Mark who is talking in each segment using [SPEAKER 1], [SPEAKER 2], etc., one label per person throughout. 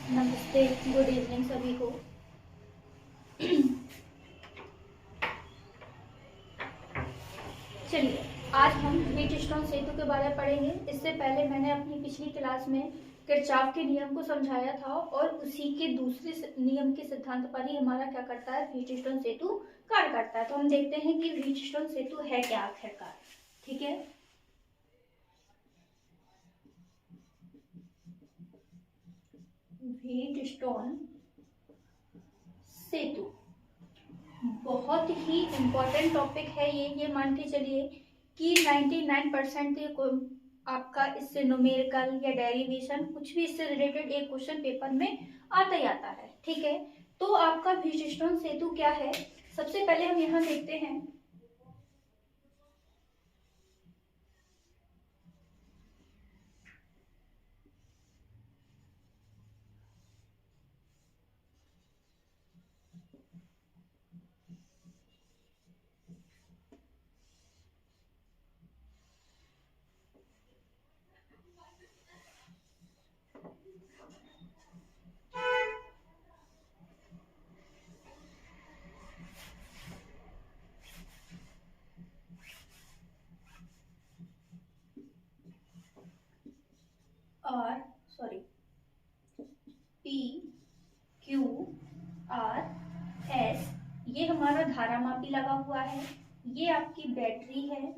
[SPEAKER 1] नमस्ते, good evening सभी को। चलिए, आज हम व्हीटस्टोन सेतु के बारे में पढ़ेंगे। इससे पहले मैंने अपनी पिछली क्लास में किरचॉफ के नियम को समझाया था और उसी के दूसरे नियम के सिद्धांत पर ही हमारा क्या करता है, व्हीटस्टोन सेतु कार्य करता है। तो हम देखते हैं कि व्हीटस्टोन सेतु है क्या आखिरकार। ठीक है, व्हीटस्टोन सेतु बहुत ही इम्पोर्टेंट टॉपिक है ये मान के चलिए कि 99% आपका इससे न्यूमेरिकल या डेरिवेशन कुछ भी इससे रिलेटेड एक क्वेश्चन पेपर में आता ही आता है। ठीक है, तो आपका व्हीटस्टोन सेतु क्या है, सबसे पहले हम यहाँ देखते हैं। R sorry P Q R S, ये हमारा धारामापी लगा हुआ है। ये आपकी बैटरी है।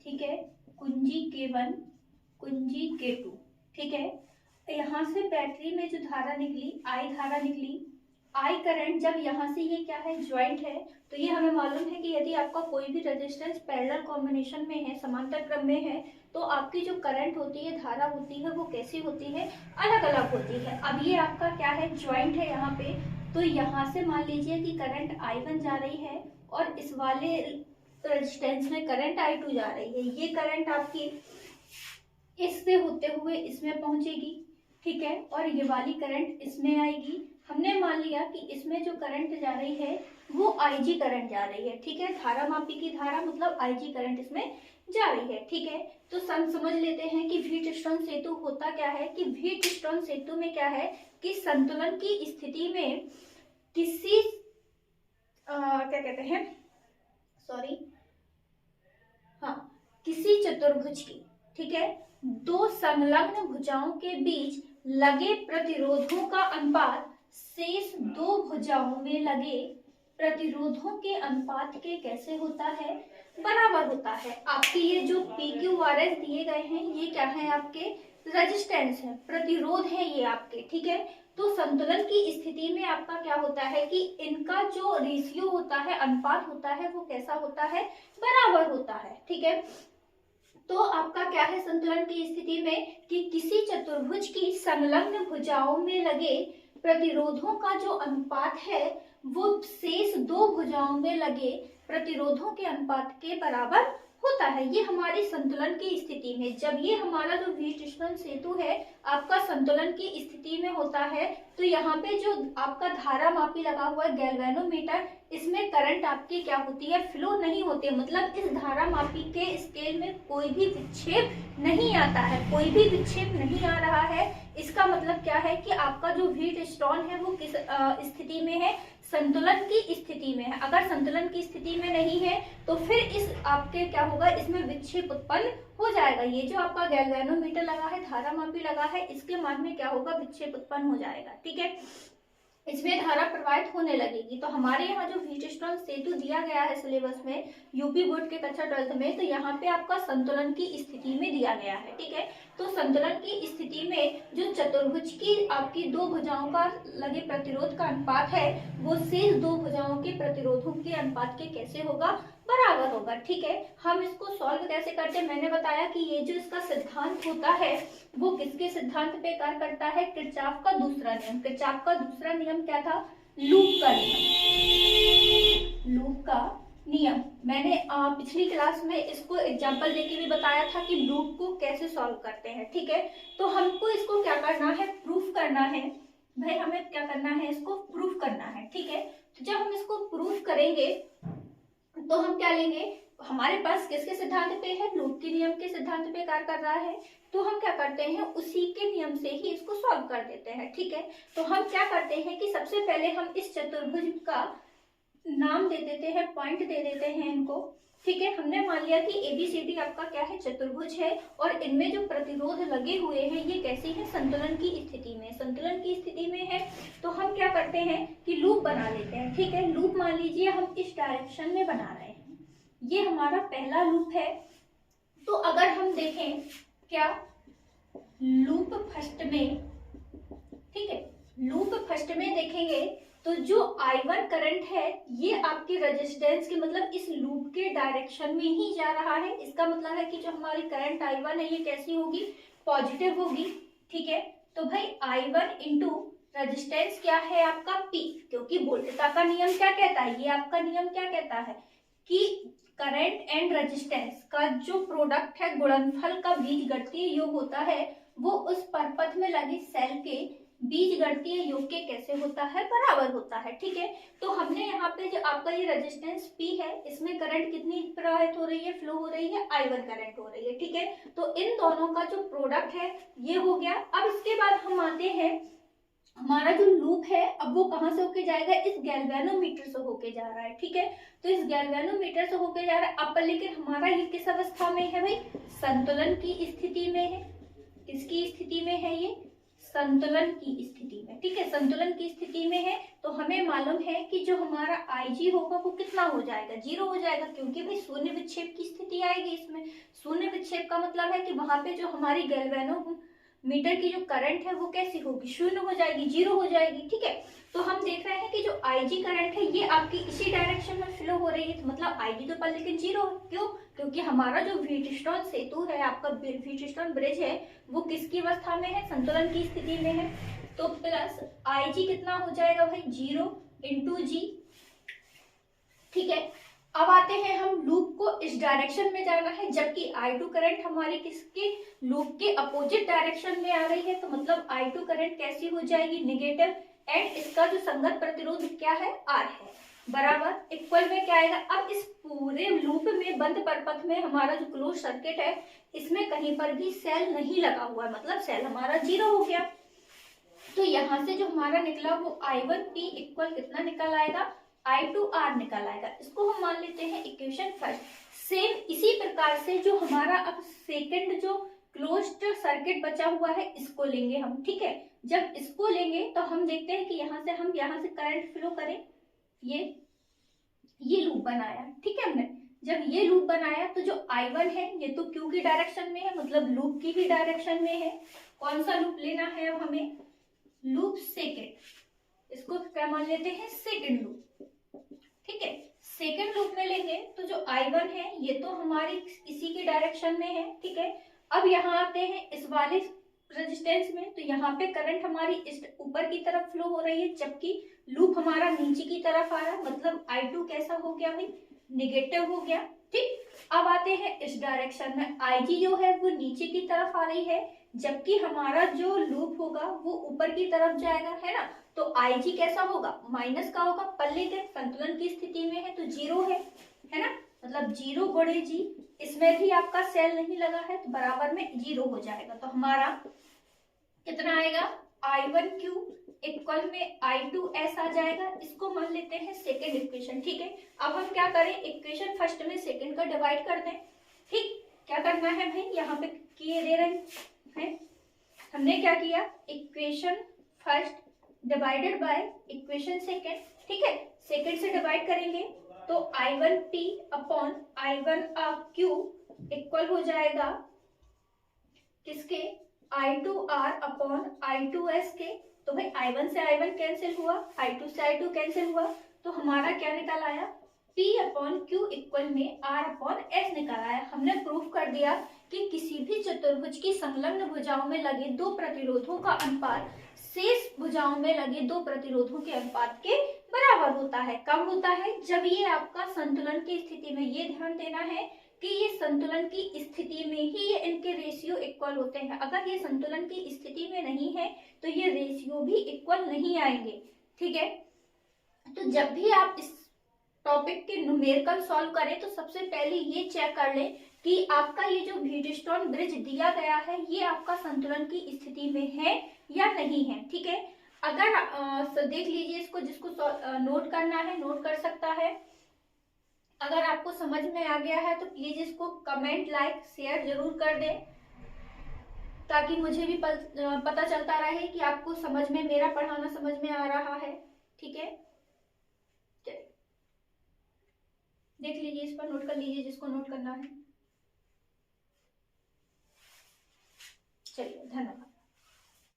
[SPEAKER 1] ठीक है, कुंजी K1 कुंजी K2। ठीक है, यहाँ से बैटरी में जो धारा निकली, आई धारा निकली, आई करंट जब यहाँ से ये क्या है, ज्वाइंट है, तो ये हमें मालूम है कि यदि आपका कोई भी रेजिस्टेंस पैरेलल कॉम्बिनेशन में है, समांतर क्रम में है, तो आपकी जो करंट होती है, धारा होती है, वो कैसी होती है, अलग अलग होती है। अब ये आपका क्या है, ज्वाइंट है यहाँ पे, तो यहाँ से मान लीजिए कि करंट I1 जा रही है और इस वाले रेजिस्टेंस में करंट I2 जा रही है। ये करंट आपकी इससे होते हुए इसमें पहुंचेगी। ठीक है, और ये वाली करंट इसमें आएगी। हमने मान लिया कि इसमें जो करंट जा रही है वो IG करंट जा रही है। ठीक है, धारा मापी की धारा मतलब IG करंट इसमें जा रही है। ठीक है, तो समझ लेते हैं कि व्हीटस्टोन सेतु होता क्या है, कि व्हीटस्टोन सेतु में क्या है कि संतुलन की स्थिति में किसी क्या कहते हैं, सॉरी, हाँ, किसी चतुर्भुज की, ठीक है, दो संलग्न भुजाओं के बीच लगे प्रतिरोधों का अनुपात शेष दो भुजाओं में लगे प्रतिरोधों के अनुपात के कैसे होता है, बराबर होता है। आपके ये जो PQRS दिए गए हैं, ये क्या है, आपके रेजिस्टेंस है, प्रतिरोध है ये आपके। ठीक है, तो संतुलन की स्थिति में आपका क्या होता है कि इनका जो रेशियो होता है, अनुपात होता है, वो कैसा होता है, बराबर होता है। ठीक है, तो आपका क्या है संतुलन की स्थिति में कि किसी चतुर्भुज की संलग्न भुजाओं में लगे प्रतिरोधों का जो अनुपात है वो शेष दो भुजाओं में लगे प्रतिरोधों के अनुपात के बराबर होता है। ये हमारी संतुलन की स्थिति में, जब ये हमारा जो व्हीटस्टोन सेतु है आपका संतुलन की स्थिति में होता है, तो यहाँ पे जो आपका धारा मापी लगा हुआ है गैल्वेनोमीटर, इसमें करंट आपकी क्या होती है, फ्लो नहीं होती है। मतलब इस धारा मापी के स्केल में कोई भी विक्षेप नहीं आता है, कोई भी विक्षेप नहीं आ रहा है। इसका मतलब क्या है कि आपका जो व्हीटस्टोन है वो किस स्थिति में है, संतुलन की स्थिति में है। अगर संतुलन की स्थिति में नहीं है तो फिर इस आपके क्या होगा, इसमें विक्षेप उत्पन्न हो जाएगा। ये जो आपका गैल्वेनोमीटर लगा है, धारा मापी लगा है, इसके मान में क्या होगा, विक्षेप उत्पन्न हो जाएगा। ठीक है, इसमें धारा प्रवाहित होने लगेगी। तो हमारे यहाँ जो व्हीटस्टोन सेतु दिया गया है सिलेबस में, यूपी बोर्ड के कक्षा 12th में, तो यहाँ पे आपका संतुलन की स्थिति में दिया गया है। ठीक है, तो संतुलन की स्थिति में जो चतुर्भुज की आपकी दो भुजाओं का लगे प्रतिरोध का अनुपात है वो शेष दो भुजाओं के प्रतिरोधों के अनुपात के कैसे होगा, बराबर होगा। ठीक है, हम इसको सॉल्व कैसे करते हैं, मैंने बताया कि ये जो इसका सिद्धांत होता है वो किसके सिद्धांत पे कार्य करता है, किरचॉफ का दूसरा नियम। किरचॉफ का दूसरा नियम क्या था, लूप का नियम। लूप का नियम मैंने पिछली क्लास में इसको एग्जांपल देके भी बताया था कि लूप को कैसे सॉल्व करते हैं। ठीक है, तो हमको इसको क्या करना है, प्रूफ करना है। भाई हमें क्या करना है, इसको प्रूफ करना है। ठीक है, तो जब हम इसको प्रूफ करेंगे तो हम क्या लेंगे, हमारे पास किसके सिद्धांत पे है, लूप के नियम के सिद्धांत पे कार्य कर रहा है, तो हम क्या करते हैं उसी के नियम से ही इसको सॉल्व कर देते हैं। ठीक है, तो हम क्या करते हैं कि सबसे पहले हम इस चतुर्भुज का नाम दे देते हैं, पॉइंट दे देते हैं इनको। ठीक है, हमने मान लिया कि एबीसीडी आपका क्या है, चतुर्भुज है, और इनमें जो प्रतिरोध लगे हुए हैं ये कैसी है, संतुलन की स्थिति में, संतुलन की स्थिति में है। तो हम क्या करते हैं कि लूप बना लेते हैं। ठीक है, लूप मान लीजिए हम इस डायरेक्शन में बना रहे हैं, ये हमारा पहला लूप है। तो अगर हम देखें क्या लूप फर्स्ट में, ठीक है, लूप फर्स्ट में देखेंगे तो जो I1 करंट है ये आपकी रेजिस्टेंस के मतलब इस लूप के डायरेक्शन में ही जा रहा है। इसका मतलब है कि जो हमारी करंट I1 है ये कैसी होगी, पॉजिटिव होगी। ठीक है, तो भाई I1 इंटू रेजिस्टेंस क्या है आपका P, क्योंकि वोल्टता का नियम क्या कहता है, ये आपका नियम क्या कहता है कि करंट एंड रेजिस्टेंस का जो प्रोडक्ट है, गुणनफल का बीजगणितीय योग होता है, वो उस परपथ में लगे सेल के बीजगणितीय योग के कैसे होता है, बराबर होता है। ठीक है, तो हमने यहाँ पे जो आपका ये रेजिस्टेंस P है, इसमें करंट कितनी प्रवाहित हो रही है, फ्लो हो रही है, I1 करंट हो रही है। ठीक है, तो इन दोनों का जो प्रोडक्ट है ये हो गया। अब इसके बाद हम आते हैं, हमारा जो लूप है अब वो कहाँ से होके जाएगा, इस गैल्वेनोमीटर से होके जा रहा है। ठीक है, तो इस गैल्वेनोमीटर से होके जा रहा है अब, लेकिन हमारा ये किस अवस्था में है भाई, संतुलन की स्थिति में है। किसकी स्थिति में है ये, संतुलन की स्थिति में। ठीक है, संतुलन की स्थिति में है, तो हमें मालूम है कि जो हमारा IG होगा वो कितना हो जाएगा, 0 हो जाएगा, क्योंकि भाई शून्य विक्षेप की स्थिति आएगी इसमें। शून्य विक्षेप का मतलब है कि वहां पे जो हमारी गैल्वेनोमीटर की जो करंट है वो कैसी होगी, शून्य हो जाएगी, 0 हो जाएगी। ठीक है, तो हम देख रहे हैं कि जो IG करंट है ये आपकी इसी डायरेक्शन में फ्लो हो रही है, तो मतलब IG तो पर लेकिन 0, क्यों, क्योंकि हमारा जो व्हीटस्टोन सेतु है, आपका व्हीटस्टोन ब्रिज है, वो किसकी अवस्था में है, संतुलन की स्थिति में है। तो प्लस IG कितना हो जाएगा भाई, 0 इंटू जी। ठीक है, अब आते हैं हम लूप को इस डायरेक्शन में जाना है, जबकि I2 करंट हमारी किसके, लूप के अपोजिट डायरेक्शन में आ रही है, तो मतलब I2 करंट कैसी हो जाएगी, निगेटिव, एंड इसका जो संगत प्रतिरोध क्या है, R है, बराबर इक्वल में क्या आएगा। अब इस पूरे लूप में बंद परपथ में हमारा जो क्लोज सर्किट है, इसमें कहीं पर भी सेल नहीं लगा हुआ, मतलब सेल हमारा 0 हो गया। तो यहाँ से जो हमारा निकला वो I1P इक्वल कितना निकल आएगा, I2R निकल आएगा। इसको हम मान लेते हैं इक्वेशन फर्स्ट। सेम इसी प्रकार से जो हमारा अब सेकंड जो क्लोज्ड सर्किट बचा हुआ है इसको लेंगे हम। ठीक है, जब इसको लेंगे तो हम देखते हैं कि यहाँ से करंट फ्लो करें, ये लूप बनाया। ठीक है, हमने जब ये लूप बनाया तो जो I1 है ये तो Q की डायरेक्शन में है, मतलब लूप की ही डायरेक्शन में है। कौन सा लूप लेना है अब हमें, लूप सेकेंड, इसको क्या मान लेते हैं, सेकेंड लूप। ठीक है, सेकेंड लूप में लेंगे तो जो I1 है ये तो हमारी इसी के डायरेक्शन में है। ठीक है, अब यहाँ आते हैं इस वाले रेजिस्टेंस में, तो यहाँ पे करंट हमारी इस ऊपर की तरफ फ्लो हो रही है, जबकि लूप हमारा नीचे की तरफ आ रहा है, मतलब I2 कैसा हो गया भाई, निगेटिव हो गया। ठीक, अब आते हैं इस डायरेक्शन में, IG जो है वो नीचे की तरफ आ रही है, जबकि हमारा जो लूप होगा वो ऊपर की तरफ जाएगा, है ना, तो IG कैसा होगा, माइनस का होगा, पर लेकिन संतुलन की स्थिति में है तो 0 है ना, मतलब 0 गुणे जी, इसमें भी आपका सेल नहीं लगा है तो बराबर में 0 हो जाएगा। तो हमारा कितना आएगा, I1Q इक्वल में I2S आ जाएगा। इसको मान लेते हैं सेकेंड इक्वेशन। ठीक है, अब हम क्या करें, इक्वेशन फर्स्ट में सेकेंड का डिवाइड कर दें। ठीक, क्या करना है भाई, यहाँ पे किए दे रहे हैं, हमने क्या किया, equation first divided by equation second. ठीक है, सेकेंड से डिवाइड करेंगे तो I1P अपॉन I1Q इक्वल हो जाएगा किसके, I2R अपॉन I2S के। तो भाई I1 से I1 कैंसिल हुआ, I2 से I2 कैंसिल हुआ, तो हमारा क्या निकल आया, P अपॉन Q इक्वल में R अपॉन S निकल आया। हमने प्रूफ कर दिया कि किसी भी चतुर्भुज की संलग्न भुजाओं में लगे दो प्रतिरोधों का अनुपात शेष भुजाओं में लगे दो प्रतिरोधों के अनुपात के बराबर होता है। कब होता है, जब ये आपका संतुलन की स्थिति में, ये ध्यान देना है कि ये संतुलन की स्थिति में ही ये इनके रेशियो इक्वल होते हैं। अगर ये संतुलन की स्थिति में नहीं है तो ये रेशियो भी इक्वल नहीं आएंगे। ठीक है, तो जब भी आप इस टॉपिक के न्यूमेरिकल सॉल्व करें तो सबसे पहले ये चेक कर लें कि आपका ये जो व्हीटस्टोन ब्रिज दिया गया है ये आपका संतुलन की स्थिति में है या नहीं है। ठीक है, अगर देख लीजिए इसको, जिसको नोट करना है नोट कर सकता है। अगर आपको समझ में आ गया है तो प्लीज इसको कमेंट लाइक शेयर जरूर कर दें, ताकि मुझे भी पता चलता रहे कि आपको समझ में, मेरा पढ़ाना समझ में आ रहा है। ठीक है, देख लीजिए, इस पर नोट कर लीजिए जिसको नोट करना है।